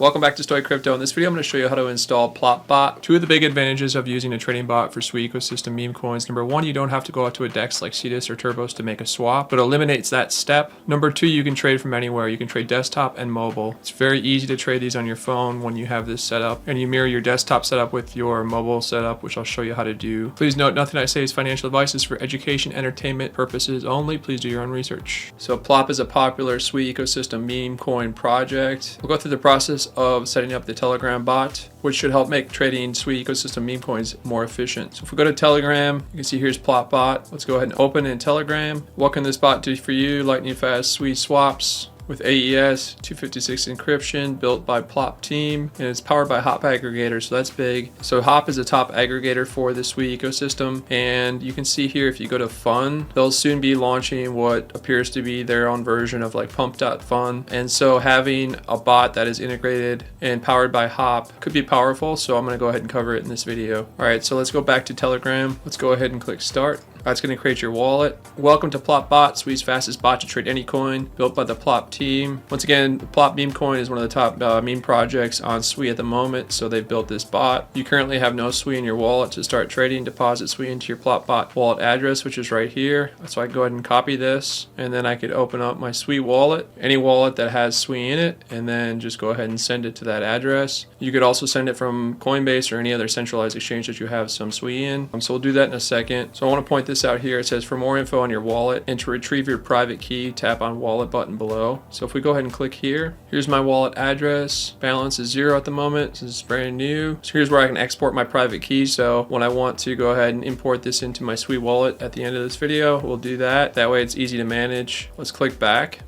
Welcome back to Stoic Crypto. In this video, I'm going to show you how to install Plop Bot. Two of the big advantages of using a trading bot for Sui ecosystem meme coins. Number one, you don't have to go out to a DEX like Cetus or Turbos to make a swap, but eliminates that step. Number two, you can trade from anywhere. You can trade desktop and mobile. It's very easy to trade these on your phone when you have this set up, and you mirror your desktop setup with your mobile setup, which I'll show you how to do. Please note, nothing I say is financial advice. Is for education, entertainment purposes only. Please do your own research. So Plop is a popular Sui ecosystem meme coin project. We'll go through the process of setting up the Telegram bot, which should help make trading Sui ecosystem meme coins more efficient. So if we go to Telegram, you can see here's Plop Bot. Let's go ahead and open in Telegram. What can this bot do for you? Lightning fast Sui swaps with AES 256 encryption, built by Plop team, and it's powered by Hop aggregator, so that's big. So Hop is a top aggregator for the Sui ecosystem, and you can see here if you go to Fun, they'll soon be launching what appears to be their own version of like Pump.Fun, and so having a bot that is integrated and powered by Hop could be powerful, so I'm going to go ahead and cover it in this video. Alright, so let's go back to Telegram. Let's go ahead and click Start. That's going to create your wallet. Welcome to Plop Bot, Sui's fastest bot to trade any coin, built by the Plop team. Once again, the Plop meme coin is one of the top meme projects on Sui at the moment, so they've built this bot. You currently have no Sui in your wallet. To start trading, deposit Sui into your Plop Bot wallet address, which is right here. So I can go ahead and copy this, and then I could open up my Sui wallet, any wallet that has Sui in it, and then just go ahead and send it to that address. You could also send it from Coinbase or any other centralized exchange that you have some Sui in. So we'll do that in a second. So I want to point this out here. It says for more info on your wallet and to retrieve your private key, tap on wallet button below. So if we go ahead and click here, here's my wallet address. Balance is 0 at the moment since it's brand new. So here's where I can export my private key. So when I want to go ahead and import this into my Sui wallet at the end of this video, we'll do that. That way it's easy to manage. Let's click back.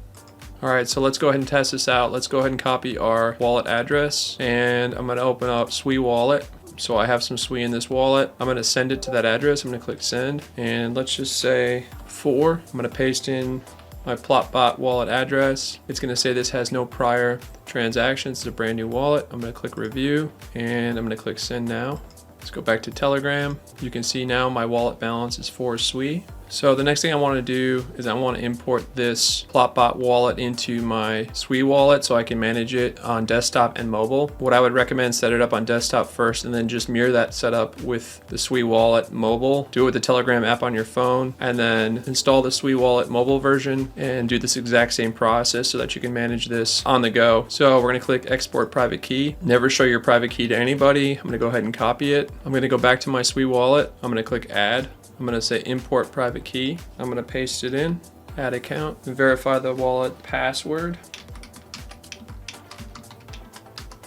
Alright, so let's go ahead and test this out. Let's go ahead and copy our wallet address, and I'm going to open up Sui wallet. So I have some Sui in this wallet. I'm going to send it to that address. I'm going to click send, and let's just say 4. I'm going to paste in my Plop Bot wallet address. It's going to say this has no prior transactions. It's a brand new wallet. I'm going to click review, and I'm going to click send now. Let's go back to Telegram. You can see now my wallet balance is 4 Sui. So the next thing I want to do is I want to import this Plop Bot wallet into my Sui wallet so I can manage it on desktop and mobile. What I would recommend, set it up on desktop first and then just mirror that setup with the Sui wallet mobile. Do it with the Telegram app on your phone, and then install the Sui wallet mobile version and do this exact same process so that you can manage this on the go. So we're going to click export private key. Never show your private key to anybody. I'm going to go ahead and copy it. I'm going to go back to my Sui wallet. I'm going to click add. I'm going to say import private key. I'm going to paste it in, add account, and verify the wallet password.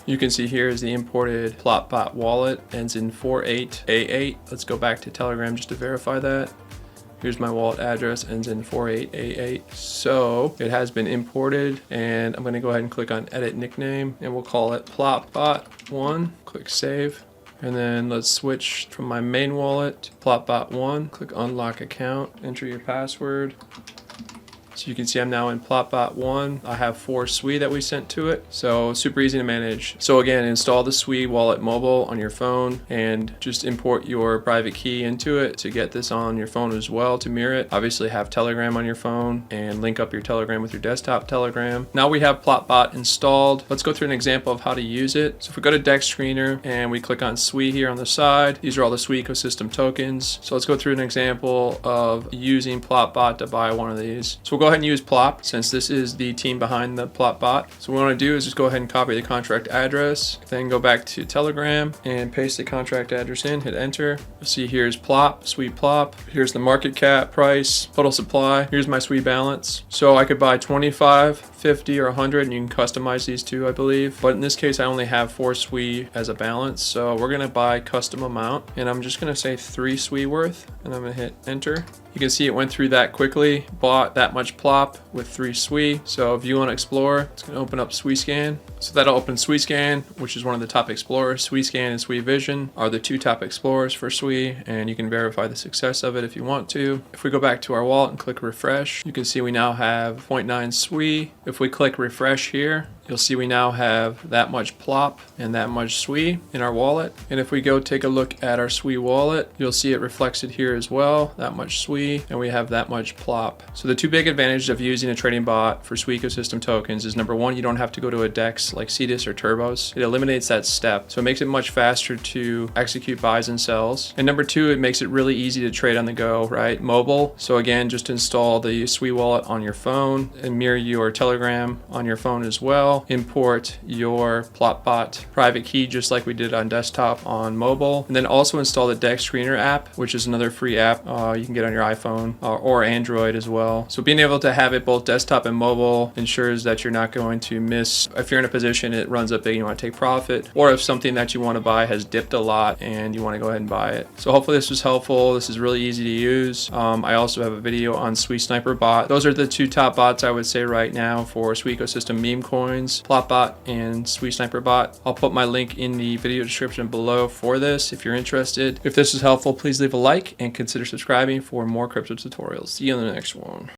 You can see here is the imported Plop Bot wallet, ends in 4888. Let's go back to Telegram just to verify that. Here's my wallet address, ends in 4888. So it has been imported, and I'm going to go ahead and click on edit nickname, and we'll call it Plop Bot 1. Click save. And then let's switch from my main wallet to Plop Bot 1. Click unlock account, enter your password. So you can see I'm now in Plop Bot 1. I have 4 Sui that we sent to it. So super easy to manage. So again, install the Sui wallet mobile on your phone and just import your private key into it to get this on your phone as well to mirror it. Obviously have Telegram on your phone and link up your Telegram with your desktop Telegram. Now we have Plop Bot installed. Let's go through an example of how to use it. So if we go to Dex Screener and we click on Sui here on the side, these are all the Sui ecosystem tokens. So let's go through an example of using Plop Bot to buy one of these. So we'll go ahead and use Plop since this is the team behind the Plop Bot. So what we want to do is just go ahead and copy the contract address, then go back to Telegram and paste the contract address in, hit enter. You'll see here's Plop, Sui Plop. Here's the market cap, price, total supply. Here's my Sui balance. So I could buy 25, 50, or 100, and you can customize these two, I believe. But in this case, I only have 4 Sui as a balance. So we're going to buy custom amount, and I'm just going to say 3 Sui worth, and I'm going to hit enter. You can see it went through that quickly, bought that much Plop with 3 Sui. So if you want to explore, it's going to open up Sui Scan. So that'll open Sui Scan, which is one of the top explorers. Sui Scan and Sui Vision are the 2 top explorers for Sui, and you can verify the success of it if you want to. If we go back to our wallet and click refresh, you can see we now have 0.9 Sui. If we click refresh here, you'll see we now have that much Plop and that much SWI in our wallet. And if we go take a look at our SWI wallet, you'll see it reflected here as well, that much SWI, and we have that much Plop. So the two big advantages of using a trading bot for SWI ecosystem tokens is number one, you don't have to go to a DEX like CDIS or Turbos. It eliminates that step. So it makes it much faster to execute buys and sells. And number two, it makes it really easy to trade on the go, right? Mobile. So again, just install the SWI wallet on your phone and mirror your Telegram on your phone as well. Import your Plop Bot private key just like we did on desktop on mobile. And then also install the DEX Screener app, which is another free app you can get on your iPhone or Android as well. So being able to have it both desktop and mobile ensures that you're not going to miss. If you're in a position it runs up big and you want to take profit, or if something that you want to buy has dipped a lot and you want to go ahead and buy it. So hopefully this was helpful. This is really easy to use. I also have a video on SWI Sniper Bot. Those are the two top bots I would say right now for SWI ecosystem meme coins, Plop Bot and SWI Sniper Bot. I'll put my link in the video description below for this if you're interested. If this was helpful, please leave a like and consider subscribing for more crypto tutorials. See you in the next one.